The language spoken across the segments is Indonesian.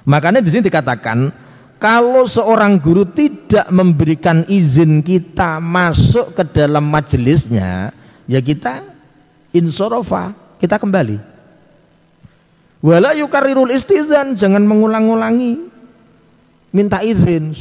Makanya di sini dikatakan kalau seorang guru tidak memberikan izin kita masuk ke dalam majelisnya, ya kita insorofa, kita kembali. Wala yukarrirul istizan, jangan mengulang-ulangi minta izin.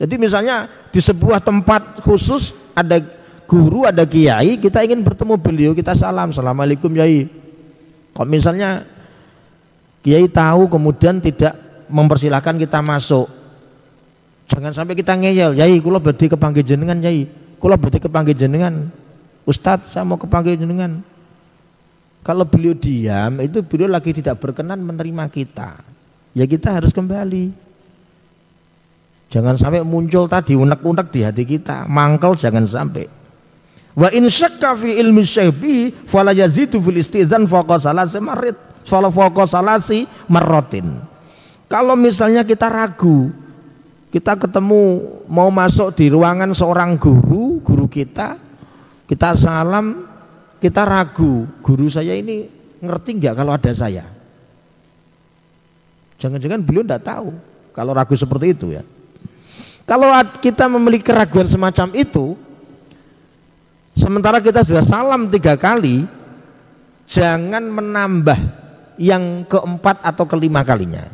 Jadi misalnya di sebuah tempat khusus ada guru, ada kiai, kita ingin bertemu beliau, kita salam, assalamualaikum yai. Kalau misalnya kiai tahu kemudian tidak mempersilahkan kita masuk, jangan sampai kita ngeyel, yai kula badhe kepanggih jenengan yai, kula badhe kepanggih jenengan Ustadz, saya mau kepanggih jenengan. Kalau beliau diam, itu beliau lagi tidak berkenan menerima kita, ya kita harus kembali. Jangan sampai muncul tadi unek-unek di hati kita, mangkel jangan sampai. Wa in syakka fi ilmi syaibi fala yazidu fil istizan fawqa salasi marrat, fala fawqa salasi marratin. Kalau misalnya kita ragu, kita ketemu mau masuk di ruangan seorang guru, guru kita salam, kita ragu, guru saya ini ngerti nggak kalau ada saya? Jangan-jangan beliau tidak tahu kalau ragu seperti itu ya. Kalau kita memiliki keraguan semacam itu, sementara kita sudah salam 3 kali, jangan menambah yang keempat atau kelima kalinya.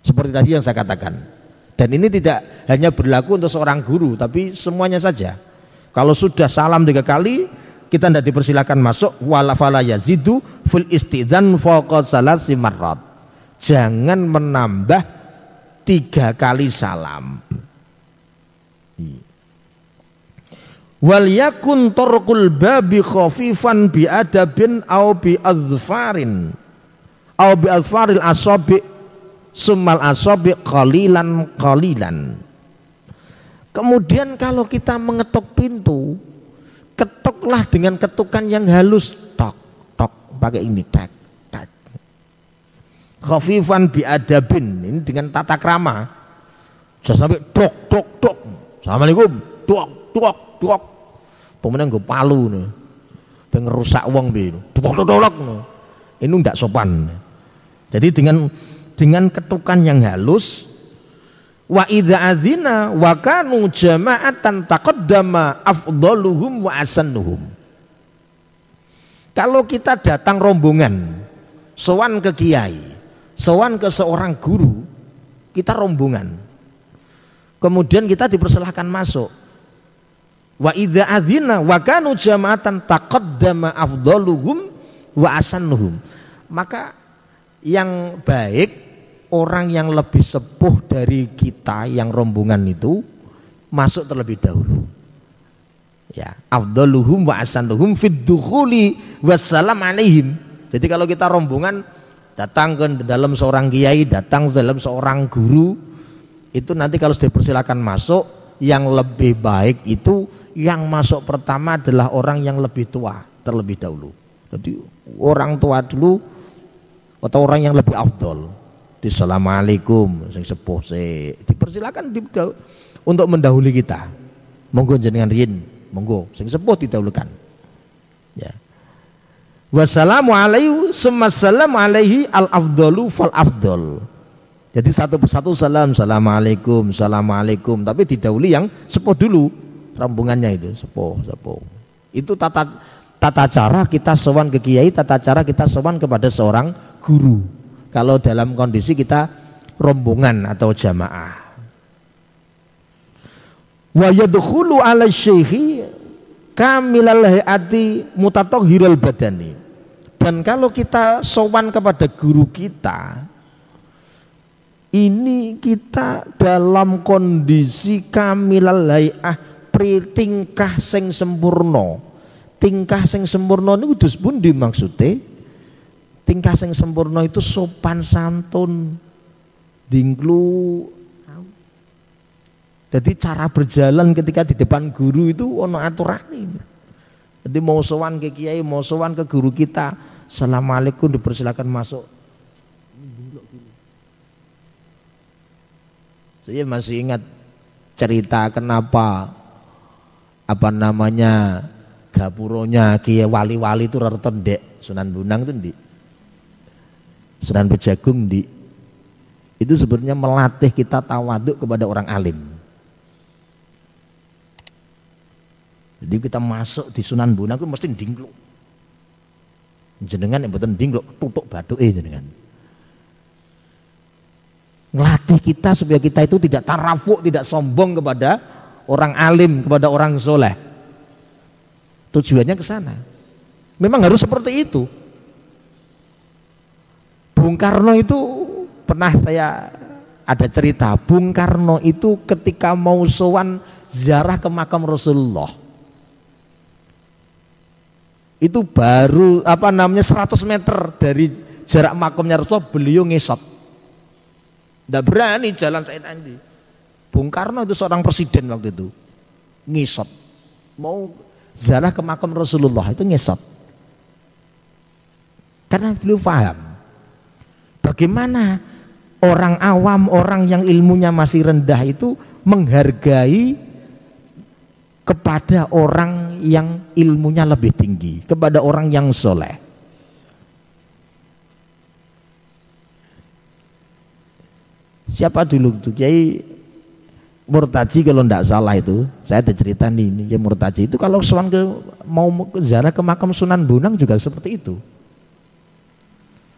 Seperti tadi yang saya katakan. Dan ini tidak hanya berlaku untuk seorang guru, tapi semuanya saja. Kalau sudah salam 3 kali, kita tidak dipersilakan masuk. Wala fala yazidu fil istidzan fawqa salasi marrat. Jangan menambah 3 kali salam. Wal yakun tarqul babi khafifan bi adabin au bi azfarin au bi azfaril asabi summal asabi qalilan. Kemudian kalau kita mengetuk pintu, ketuklah dengan ketukan yang halus, tok tok, pakai ini tek tek. Khafifan bi adabin, ini dengan tata krama. Jangan sampai dok dok dok. Assalamualaikum, dok dok dok. Pemenang gue palu nih, pengen rusak uang bi, dok. Ini tidak sopan. Jadi dengan ketukan yang halus, wa idza adzina wa kanu jama'atan taqaddama afdaluhum wa asannuhum. Kalau kita datang rombongan, sowan ke kiai, sowan ke seorang guru, kita rombongan. Kemudian kita dipersilahkan masuk. Wa idza adzina wa kanu jama'atan taqaddama afdaluhum wa asannuhum. Maka yang baik, orang yang lebih sepuh dari kita yang rombongan itu masuk terlebih dahulu. Ya, afdaluhum wa asannuhum fid dukhuli wassalam alaihim. Jadi kalau kita rombongan datang ke dalam seorang kiai, datang ke dalam seorang guru, itu nanti kalau sudah dipersilakan masuk, yang lebih baik itu yang masuk pertama adalah orang yang lebih tua terlebih dahulu. Jadi orang tua dulu atau orang yang lebih afdol. Assalamualaikum, sing sepuh se, dipersilakan untuk mendahului kita. Monggo jenengan riyin, monggo sing sepuh didahulukan. Ya. Wassalamu alaihi summa salam alaihi al afdalu fal afdal. Jadi satu persatu salam, assalamualaikum, assalamualaikum, tapi didahului yang sepuh dulu, rombongannya itu sepuh. Itu tata cara kita sowan ke kiai, tata cara kita sowan kepada seorang guru. Kalau dalam kondisi kita rombongan atau jamaah. Wa yadkhulu 'ala syekhi kamilal hayati mutatahhirul badani. Dan kalau kita sowan kepada guru kita, ini kita dalam kondisi kamilal hayah, tingkah sing sempurna. Tingkah sing sempurna niku dus pundi maksude? Tingkah sing sempurna itu sopan santun, dingklu. Jadi cara berjalan ketika di depan guru itu ono aturane. Jadi mau sowan ke kiai, mau sowan ke guru kita, assalamualaikum, dipersilakan masuk. Saya masih ingat cerita kenapa gapuronya kiai wali-wali itu rata ndek Sunan Bonang itu ndek. Sunan Bejagung di Itu sebenarnya melatih kita tawaduk kepada orang alim. Jadi kita masuk di Sunan Bonang itu mesti ndingkluk. Jenengan yang mboten ndingkluk tutuk bathuke jenengan. Ngelatih kita supaya kita itu tidak tarafuk, tidak sombong kepada orang alim, kepada orang soleh. Tujuannya ke sana. Memang harus seperti itu. Bung Karno itu pernah saya ada cerita. Bung Karno itu ketika mau sowan ziarah ke makam Rasulullah, itu baru 100 meter dari jarak makamnya Rasulullah beliau ngesot. Tidak berani jalan Said Andi. Bung Karno itu seorang presiden waktu itu, ngesot. Mau ziarah ke makam Rasulullah itu ngesot. Karena beliau paham bagaimana orang awam, orang yang ilmunya masih rendah itu menghargai kepada orang yang ilmunya lebih tinggi, kepada orang yang soleh. Siapa dulu tuh Kiai Murtaji kalau tidak salah itu, saya ada cerita nih, Kiai Murtaji itu kalau sowan mau ziarah ke makam Sunan Bonang juga seperti itu.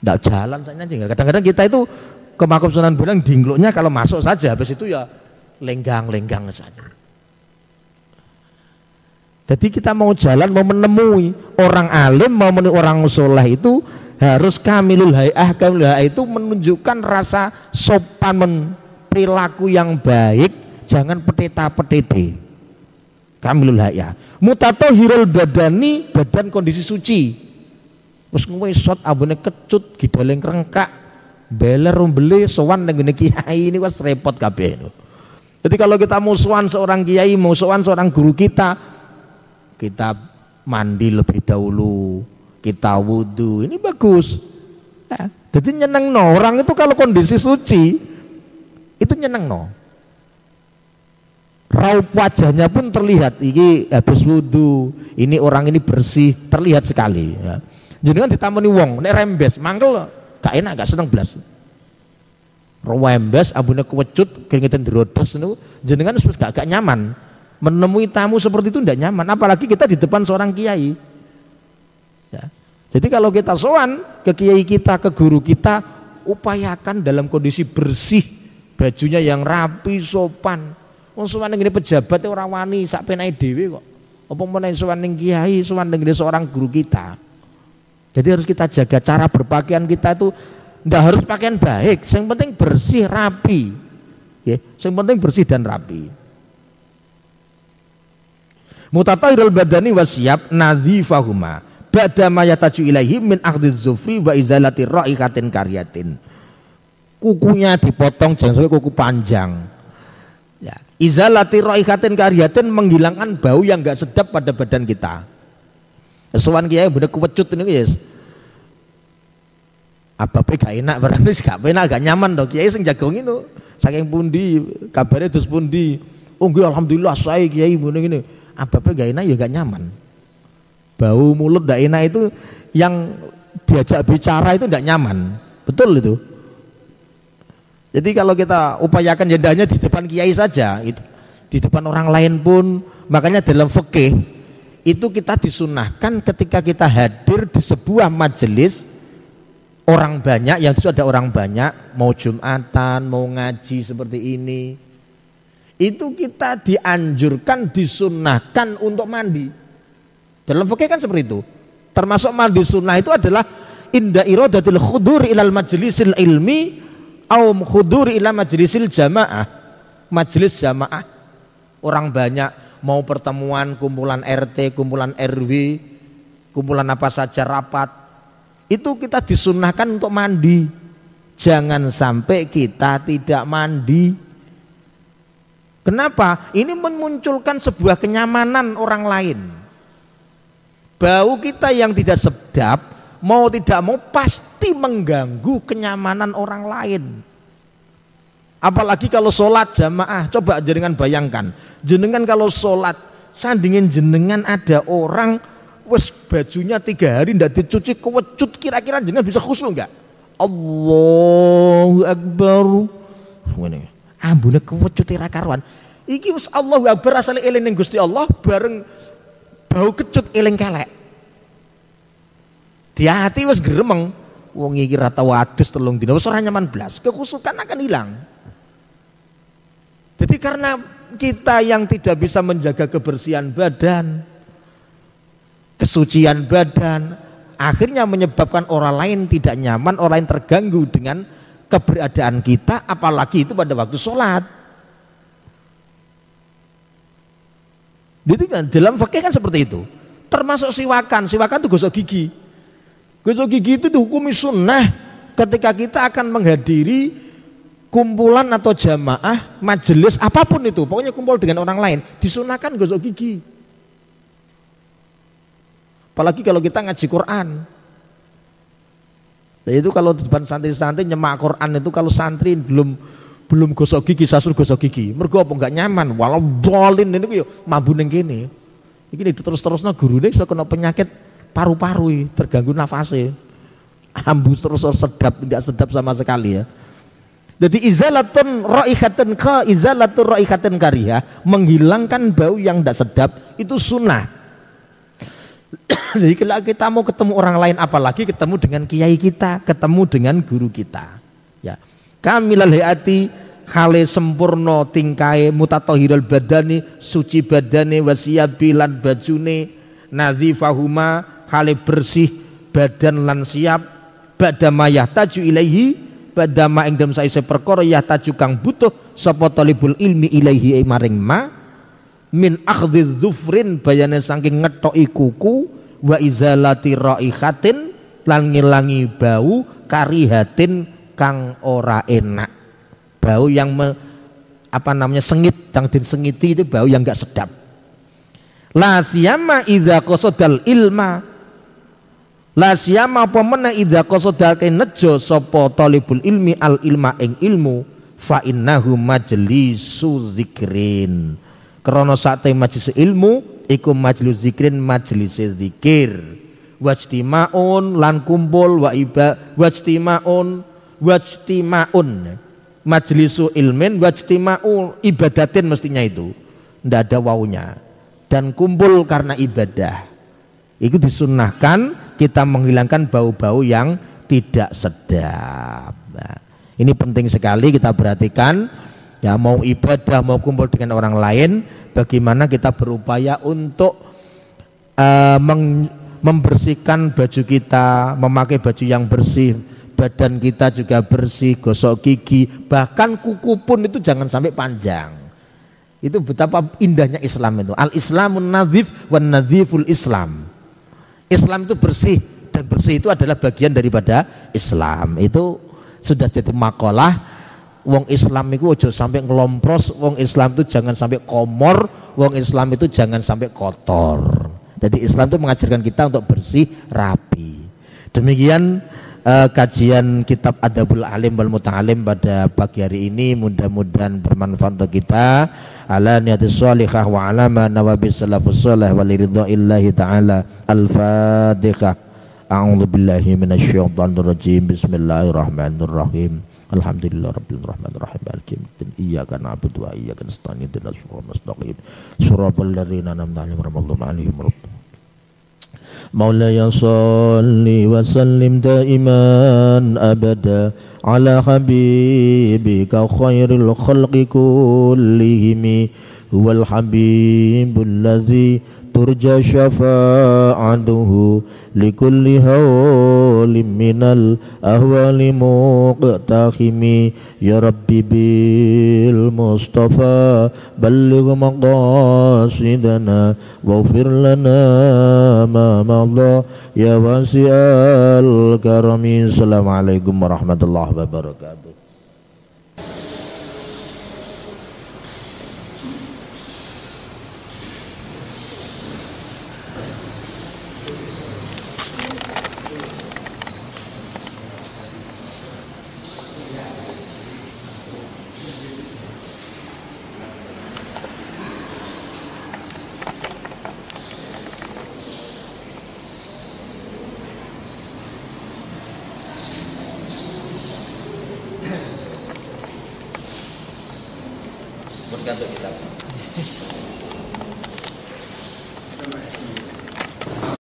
Tidak jalan saja. Kadang-kadang kita itu ke makam Sunan Bonang dingluknya kalau masuk saja, habis itu ya lenggang-lenggang saja. Jadi kita mau jalan, mau menemui orang alim, mau menemui orang soleh itu harus kamilul hay'ah. Kamilul hay'ah itu menunjukkan rasa sopan, perilaku yang baik, jangan peteta-petete. Kamilul hay'ah. Mutatahhirul badani, badan kondisi suci. Wis ngesot ambune kecut, gidoleng krengkak, beler umbele sowan ning ngene kiai ini wis repot kabeh. Jadi kalau kita mau sowan seorang kiai, mau sowan seorang guru kita mandi lebih dahulu, kita wudhu, ini bagus. Ya, jadi nyeneng no. Orang itu kalau kondisi suci itu nyeneng no. Raup wajahnya pun terlihat, ini habis wudhu, ini orang ini bersih, terlihat sekali. Ya. Jadi kan ditamani wong, nek rembes, mangkel gak enak, gak seneng belas. Rembes, abune kewecut, keringetan drodos, jenengan gak nyaman. Menemui tamu seperti itu tidak nyaman, apalagi kita di depan seorang kiai. Ya. Jadi kalau kita sowan ke kiai kita, ke guru kita, upayakan dalam kondisi bersih, bajunya yang rapi, sopan. Wong sowan ning pejabat ora wani sak penake dhewe kok. Apa meneh sowan ning kiai, sowan ning seorang guru kita. Jadi harus kita jaga cara berpakaian kita itu, tidak harus pakaian baik, yang penting bersih, rapi. Ya, yang penting bersih dan rapi. Mutatahhirul badani wasiyab nadhifahuma ba'da ma yataju ilaihi min akhdhi dzufri wa izalati ra'ihatin karyatin. Kukunya dipotong, jangan sampai kuku panjang. Ya, izalati ra'ihatin karyatin, menghilangkan bau yang enggak sedap pada badan kita. Sowan kiai bener kewecut niku yes. Abape gak enak berarti gak enak, gak nyaman to kiai sing jago ngono. Saking pundi kabare dus pundi? Oh nggih alhamdulillah saya kiai ngene-ngene. Apa-apa gak enak ya gak nyaman. Bau mulut gak enak itu yang diajak bicara itu gak nyaman. Betul itu. Jadi kalau kita upayakan jendanya di depan kiai saja, itu di depan orang lain pun, makanya dalam fikih itu kita disunahkan ketika kita hadir di sebuah majelis orang banyak, yang itu ada orang banyak, mau Jumatan, mau ngaji seperti ini, itu kita dianjurkan, disunnahkan untuk mandi. Dalam fikih kan seperti itu. Termasuk mandi sunnah itu adalah inda iradatil khudur ilal majlisil ilmi au khudur ila majlisil jamaah. Majelis jamaah, orang banyak, mau pertemuan, kumpulan RT, kumpulan RW, kumpulan apa saja, rapat, itu kita disunnahkan untuk mandi. Jangan sampai kita tidak mandi. Kenapa? Ini memunculkan sebuah kenyamanan orang lain. Bau kita yang tidak sedap, mau tidak mau pasti mengganggu kenyamanan orang lain. Apalagi kalau sholat jamaah, coba jenengan bayangkan, jenengan kalau sholat, sandingin jenengan ada orang, wes bajunya 3 hari tidak dicuci, kewecut, kira-kira jenengan bisa khusyuk enggak? Allahu Akbar. Ngene. Ambune kewecut ra karuan. Iki wis Allahu Akbar asale eling ning Gusti Allah bareng bau kecut eling kelek. Di hati wis gremeng. Wong iki ra tau adus 3 dina wis ora nyaman blas, kekhusukan akan hilang. Jadi karena kita yang tidak bisa menjaga kebersihan badan, kesucian badan, akhirnya menyebabkan orang lain tidak nyaman, orang lain terganggu dengan keberadaan kita, apalagi itu pada waktu sholat. Jadi kan dalam fikih kan seperti itu. Termasuk siwakan itu gosok gigi. Gosok gigi itu dihukumi sunnah ketika kita akan menghadiri kumpulan atau jamaah, majelis apapun itu, pokoknya kumpul dengan orang lain, disunahkan gosok gigi. Apalagi kalau kita ngaji Quran. Nah, itu kalau di depan santri-santri nyemak Quran itu kalau santri belum gosok gigi, saya suruh gosok gigi. Mergo apa enggak nyaman, walau dolin ini yo mambu ning kene. Iki terus-terusna gurune iso kena penyakit paru-paru, terganggu nafasnya. Hambus terus sedap, tidak sedap sama sekali ya. Jadi izalatun raihatun karihah, menghilangkan bau yang tidak sedap itu sunnah. Jadi kalau kita mau ketemu orang lain, apalagi ketemu dengan kiai kita, ketemu dengan guru kita, ya. Kamilal hayati, hale sempurna tingkai, mutatahhirul badani, suci badane, wasiyabilan bajune, nadzifahuma, hale bersih badan lan siap, badama yahtaju ilaihi, badama ing dalem saise perkara yahtaju kang butuh sapa talibul ilmi ilaihi maring ma, min akhdhi dzufrin bayane saking ngethoki kuku, wa izalati raihatin lan ngilangi bau karihatin kang ora enak, bau yang sengit, yang disengiti itu bau yang enggak sedap. La siyama idza qasadal ilma, la siyama apa meneh idza qasadal nejo sapa talibul ilmi al ilma ing ilmu, fa innahu majlisu dzikrin, krana sate majelis ilmu iku majelis zikrin, majelis zikir, wajtimaun lan kumpul, wajtimaun majlisu ilmin, wajtimau ibadatin mestinya itu ndak ada wawunya, dan kumpul karena ibadah. Itu disunnahkan kita menghilangkan bau-bau yang tidak sedap. Nah, ini penting sekali kita perhatikan ya, mau ibadah mau kumpul dengan orang lain, bagaimana kita berupaya untuk membersihkan baju kita, memakai baju yang bersih, badan kita juga bersih, gosok gigi, bahkan kuku pun itu jangan sampai panjang. Itu betapa indahnya Islam itu. Al-Islamun nadhif wan nadhiful Islam. Islam itu bersih, dan bersih itu adalah bagian daripada Islam. Itu sudah jadi makalah. Wong Islam itu ojo sampai ngelompros, wong Islam itu jangan sampai komor, wong Islam itu jangan sampai kotor. Jadi Islam itu mengajarkan kita untuk bersih, rapi. Demikian kajian kitab Adabul Alim wal Muta'alim pada pagi hari ini, mudah-mudahan bermanfaat untuk kita. Ala niyatis shalihah wa ala ma nawabi salafus salih wa liridha'illahi ta'ala. Al-Fatihah. A'udzu billahi minasyaitonir rajim. Bismillahirrahmanirrahim. Alhamdulillah rabbil rahmanir rahim maliki yaumiddin iyyaka na'budu wa iyyaka nasta'in ihdinas siratal mustaqim siratal ladzina an'amta 'alaihim ghairil maghdubi 'alaihim waladdallin. Maulaya shalli wa sallim daiman abada ala habibika khairil khalqi kullihim huwal habibul ladzi turja syafa'atuhu likulli hawlim minal ahwali muqtahimi ya rabbi bil mustafa balligh maqasidana waghfir lana ma madha ya wasi'al karami. Assalamualaikum warahmatullahi wabarakatuh. Bergantung kita.